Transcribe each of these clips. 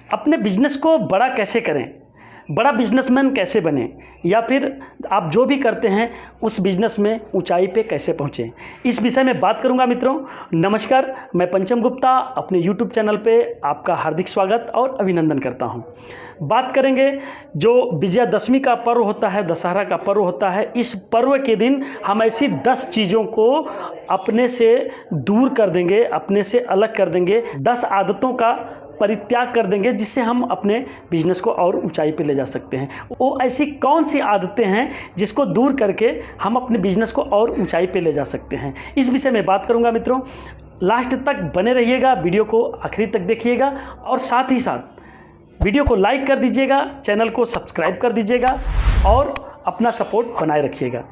अपने बिजनेस को बड़ा कैसे करें, बड़ा बिजनेसमैन कैसे बने, या फिर आप जो भी करते हैं उस बिजनेस में ऊंचाई पे कैसे पहुँचें, इस विषय में बात करूंगा। मित्रों नमस्कार, मैं पंचम गुप्ता अपने YouTube चैनल पे आपका हार्दिक स्वागत और अभिनंदन करता हूं। बात करेंगे जो विजयादशमी का पर्व होता है, दशहरा का पर्व होता है। इस पर्व के दिन हम ऐसी 10 चीज़ों को अपने से दूर कर देंगे, अपने से अलग कर देंगे, 10 आदतों का परित्याग कर देंगे जिससे हम अपने बिजनेस को और ऊंचाई पे ले जा सकते हैं। वो ऐसी कौन सी आदतें हैं जिसको दूर करके हम अपने बिजनेस को और ऊंचाई पे ले जा सकते हैं, इस विषय में बात करूंगा। मित्रों लास्ट तक बने रहिएगा, वीडियो को आखिरी तक देखिएगा और साथ ही साथ वीडियो को लाइक कर दीजिएगा, चैनल को सब्सक्राइब कर दीजिएगा और अपना सपोर्ट बनाए रखिएगा।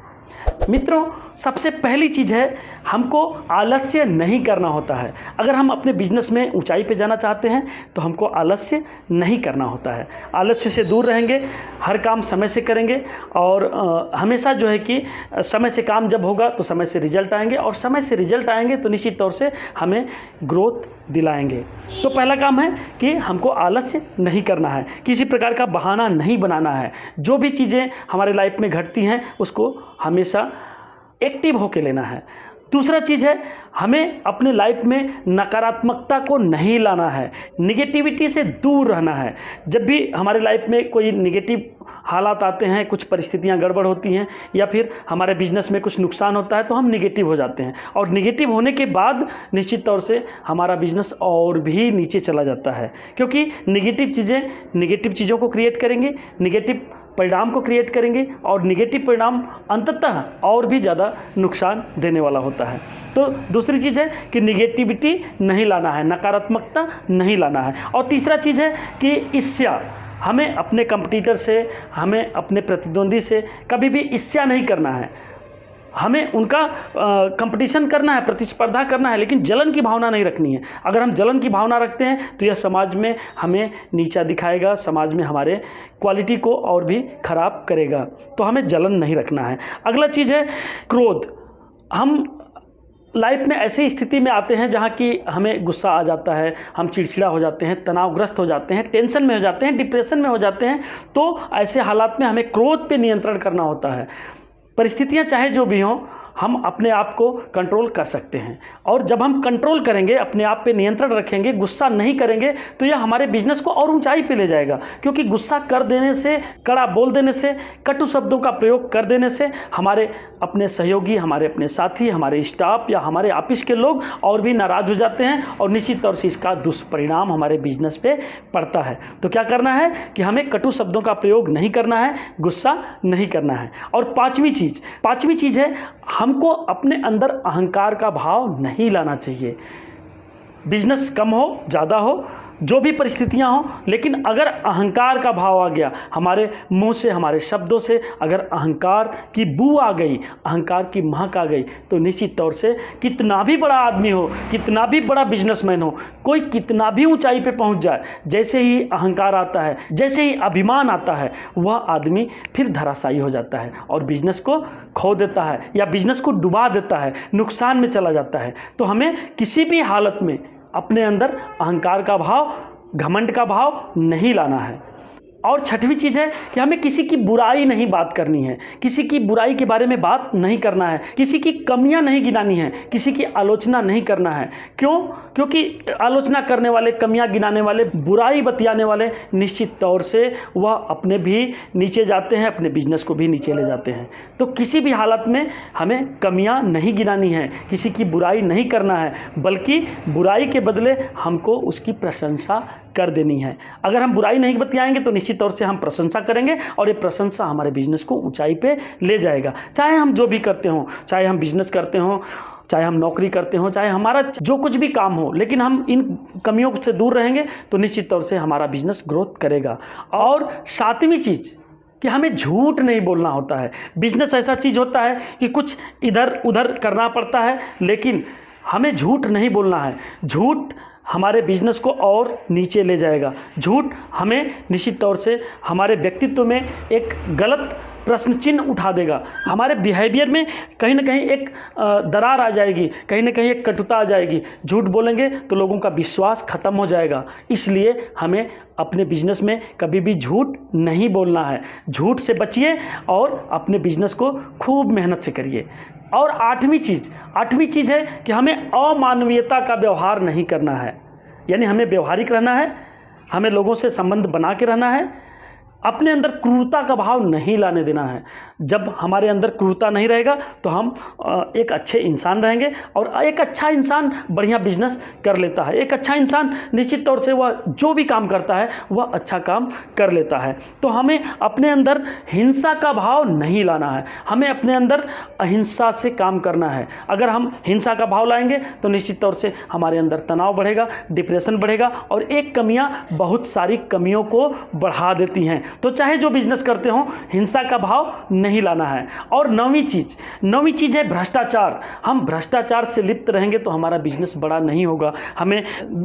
मित्रों सबसे पहली चीज़ है, हमको आलस्य नहीं करना होता है। अगर हम अपने बिजनेस में ऊंचाई पे जाना चाहते हैं तो हमको आलस्य नहीं करना होता है। आलस्य से दूर रहेंगे, हर काम समय से करेंगे और हमेशा जो है कि समय से काम जब होगा तो समय से रिजल्ट आएंगे, और समय से रिजल्ट आएंगे तो निश्चित तौर से हमें ग्रोथ दिलाएंगे। तो पहला काम है कि हमको आलस्य नहीं करना है, किसी प्रकार का बहाना नहीं बनाना है। जो भी चीज़ें हमारे लाइफ में घटती हैं उसको हमेशा एक्टिव होके लेना है। दूसरा चीज़ है, हमें अपने लाइफ में नकारात्मकता को नहीं लाना है, निगेटिविटी से दूर रहना है। जब भी हमारे लाइफ में कोई निगेटिव हालात आते हैं, कुछ परिस्थितियां गड़बड़ होती हैं या फिर हमारे बिजनेस में कुछ नुकसान होता है तो हम निगेटिव हो जाते हैं, और निगेटिव होने के बाद निश्चित तौर से हमारा बिजनेस और भी नीचे चला जाता है, क्योंकि निगेटिव चीज़ें निगेटिव चीज़ों को क्रिएट करेंगे, निगेटिव परिणाम को क्रिएट करेंगे, और निगेटिव परिणाम अंततः और भी ज़्यादा नुकसान देने वाला होता है। तो दूसरी चीज़ है कि निगेटिविटी नहीं लाना है, नकारात्मकता नहीं लाना है। और तीसरा चीज़ है कि ईर्ष्या, हमें अपने कंपटीटर से, हमें अपने प्रतिद्वंदी से कभी भी ईर्ष्या नहीं करना है। हमें उनका कंपटीशन करना है, प्रतिस्पर्धा करना है, लेकिन जलन की भावना नहीं रखनी है। अगर हम जलन की भावना रखते हैं तो यह समाज में हमें नीचा दिखाएगा, समाज में हमारे क्वालिटी को और भी खराब करेगा। तो हमें जलन नहीं रखना है। अगला चीज़ है क्रोध। हम लाइफ में ऐसी स्थिति में आते हैं जहाँ की हमें गुस्सा आ जाता है, हम चिड़चिड़ा हो जाते हैं, तनावग्रस्त हो जाते हैं, टेंशन में हो जाते हैं, डिप्रेशन में हो जाते हैं। तो ऐसे हालात में हमें क्रोध पे नियंत्रण करना होता है। परिस्थितियां चाहे जो भी हों, हम अपने आप को कंट्रोल कर सकते हैं, और जब हम कंट्रोल करेंगे, अपने आप पे नियंत्रण रखेंगे, गुस्सा नहीं करेंगे, तो यह हमारे बिजनेस को और ऊंचाई पे ले जाएगा। क्योंकि गुस्सा कर देने से, कड़ा बोल देने से, कटु शब्दों का प्रयोग कर देने से हमारे अपने सहयोगी, हमारे अपने साथी, हमारे स्टाफ या हमारे ऑफिस के लोग और भी नाराज़ हो जाते हैं, और निश्चित तौर से इसका दुष्परिणाम हमारे बिजनेस पे पड़ता है। तो क्या करना है कि हमें कटु शब्दों का प्रयोग नहीं करना है, गुस्सा नहीं करना है। और पाँचवीं चीज़ है, हमको अपने अंदर अहंकार का भाव नहीं लाना चाहिए। बिजनेस कम हो, ज़्यादा हो, जो भी परिस्थितियां हो, लेकिन अगर अहंकार का भाव आ गया, हमारे मुंह से, हमारे शब्दों से अगर अहंकार की बू आ गई, अहंकार की महक आ गई, तो निश्चित तौर से कितना भी बड़ा आदमी हो, कितना भी बड़ा बिजनेसमैन हो, कोई कितना भी ऊंचाई पे पहुंच जाए, जैसे ही अहंकार आता है, जैसे ही अभिमान आता है, वह आदमी फिर धराशायी हो जाता है और बिजनेस को खो देता है या बिजनेस को डुबा देता है, नुकसान में चला जाता है। तो हमें किसी भी हालत में अपने अंदर अहंकार का भाव, घमंड का भाव नहीं लाना है। और छठवीं चीज़ है कि हमें किसी की बुराई नहीं बात करनी है, किसी की बुराई के बारे में बात नहीं करना है, किसी की कमियां नहीं गिनानी है, किसी की आलोचना नहीं करना है। क्यों? क्योंकि आलोचना करने वाले, कमियां गिनाने वाले, बुराई बतियाने वाले निश्चित तौर से वह अपने भी नीचे जाते हैं, अपने बिजनेस को भी नीचे ले जाते हैं। तो किसी भी हालत में हमें कमियां नहीं गिनानी है, किसी की बुराई नहीं करना है, बल्कि बुराई के बदले हमको उसकी प्रशंसा कर देनी है। अगर हम बुराई नहीं बतियाएंगे तो निश्चित तौर से हम प्रशंसा करेंगे, और ये प्रशंसा हमारे बिजनेस को ऊंचाई पे ले जाएगा। चाहे हम जो भी करते हों, चाहे हम बिजनेस करते हों, चाहे हम नौकरी करते हों, चाहे हमारा जो कुछ भी काम हो, लेकिन हम इन कमियों से दूर रहेंगे तो निश्चित तौर से हमारा बिजनेस ग्रोथ करेगा। और सातवीं चीज़ कि हमें झूठ नहीं बोलना होता है। बिजनेस ऐसा चीज़ होता है कि कुछ इधर उधर करना पड़ता है, लेकिन हमें झूठ नहीं बोलना है। झूठ हमारे बिजनेस को और नीचे ले जाएगा। झूठ हमें निश्चित तौर से हमारे व्यक्तित्व में एक गलत प्रश्न चिन्ह उठा देगा, हमारे बिहेवियर में कहीं ना कहीं एक दरार आ जाएगी, कहीं ना कहीं एक कटुता आ जाएगी। झूठ बोलेंगे तो लोगों का विश्वास खत्म हो जाएगा। इसलिए हमें अपने बिजनेस में कभी भी झूठ नहीं बोलना है। झूठ से बचिए और अपने बिजनेस को खूब मेहनत से करिए। और आठवीं चीज़ है कि हमें अमानवीयता का व्यवहार नहीं करना है, यानी हमें व्यवहारिक रहना है, हमें लोगों से संबंध बना के रहना है, अपने अंदर क्रूरता का भाव नहीं लाने देना है। जब हमारे अंदर क्रूरता नहीं रहेगा तो हम एक अच्छे इंसान रहेंगे, और एक अच्छा इंसान बढ़िया बिजनेस कर लेता है। एक अच्छा इंसान निश्चित तौर से वह जो भी काम करता है वह अच्छा काम कर लेता है। तो हमें अपने अंदर हिंसा का भाव नहीं लाना है, हमें अपने अंदर अहिंसा से काम करना है। अगर हम हिंसा का भाव लाएंगे तो निश्चित तौर से हमारे अंदर तनाव बढ़ेगा, डिप्रेशन बढ़ेगा, और एक कमियां बहुत सारी कमियों को बढ़ा देती हैं। तो चाहे जो बिजनेस करते हो, हिंसा का भाव नहीं लाना है। और नौवीं चीज़ है भ्रष्टाचार। हम भ्रष्टाचार से लिप्त रहेंगे तो हमारा बिजनेस बड़ा नहीं होगा। हमें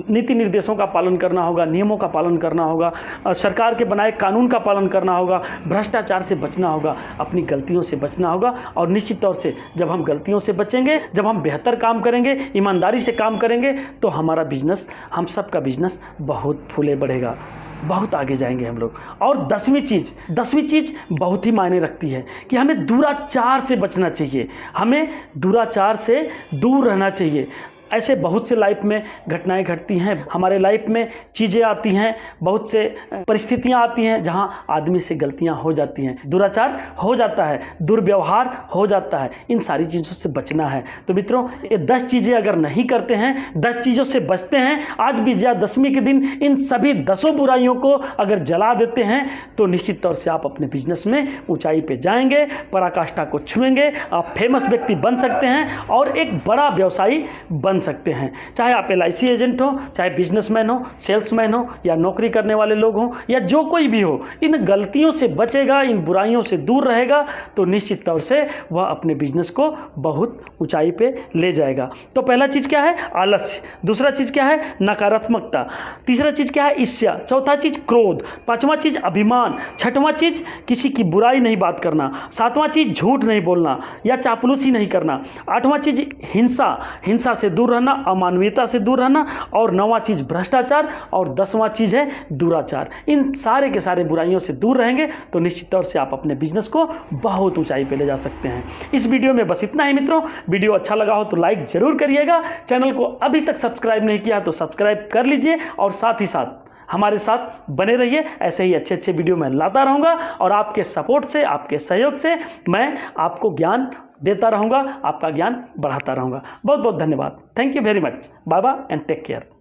नीति निर्देशों का पालन करना होगा, नियमों का पालन करना होगा, सरकार के बनाए कानून का पालन करना होगा, भ्रष्टाचार से बचना होगा, अपनी गलतियों से बचना होगा। और निश्चित तौर से जब हम गलतियों से बचेंगे, जब हम बेहतर काम करेंगे, ईमानदारी से काम करेंगे, तो हमारा बिजनेस, हम सबका बिजनेस बहुत फूले बढ़ेगा, बहुत आगे जाएंगे हम लोग। और 10वीं चीज़ बहुत ही मायने रखती है कि हमें दुराचार से बचना चाहिए, हमें दुराचार से दूर रहना चाहिए। ऐसे बहुत से लाइफ में घटनाएं घटती हैं, हमारे लाइफ में चीज़ें आती हैं, बहुत से परिस्थितियां आती हैं जहां आदमी से गलतियां हो जाती हैं, दुराचार हो जाता है, दुर्व्यवहार हो जाता है। इन सारी चीज़ों से बचना है। तो मित्रों, ये 10 चीज़ें अगर नहीं करते हैं, 10 चीज़ों से बचते हैं, आज विजयादशमी के दिन इन सभी 10 बुराइयों को अगर जला देते हैं, तो निश्चित तौर से आप अपने बिजनेस में ऊंचाई पे जाएंगे, पराकाष्ठा को छुएंगे, आप फेमस व्यक्ति बन सकते हैं और एक बड़ा व्यवसायी बन सकते हैं। चाहे आप LIC एजेंट हो, चाहे बिजनेसमैन हो, सेल्समैन हो, या नौकरी करने वाले लोग हो, या जो कोई भी हो, इन गलतियों से बचेगा, इन बुराइयों से दूर रहेगा, तो निश्चित तौर से वह अपने बिजनेस को बहुत ऊंचाई पे ले जाएगा। तो पहला चीज़ क्या है? आलस्य। दूसरा चीज़ क्या है? नकारात्मकता। तीसरा चीज़ क्या है? ईर्ष्या। चौथा चीज़ क्रोध। पांचवा चीज़ अभिमान। छठवां चीज़ किसी की बुराई नहीं बात करना। सातवां चीज़ झूठ नहीं बोलना या चापलूसी नहीं करना। आठवां चीज़ हिंसा से दूर रहना, अमानवीयता से दूर रहना। और 9वां चीज़ भ्रष्टाचार। और 10वां चीज़ है दुराचार। इन सारे के सारे बुराइयों से दूर रहेंगे तो निश्चित तौर से आप अपने बिजनेस को बहुत ऊंचाई पे ले जा सकते हैं। इस वीडियो में बस इतना ही मित्रों। वीडियो अच्छा लगा हो तो लाइक जरूर करिएगा। चैनल को अभी तक सब्सक्राइब नहीं किया तो सब्सक्राइब कर लीजिए, और साथ ही साथ हमारे साथ बने रहिए। ऐसे ही अच्छे अच्छे वीडियो मैं लाता रहूँगा, और आपके सपोर्ट से, आपके सहयोग से मैं आपको ज्ञान देता रहूँगा, आपका ज्ञान बढ़ाता रहूँगा। बहुत बहुत धन्यवाद। Thank you very much. Bye bye and take care.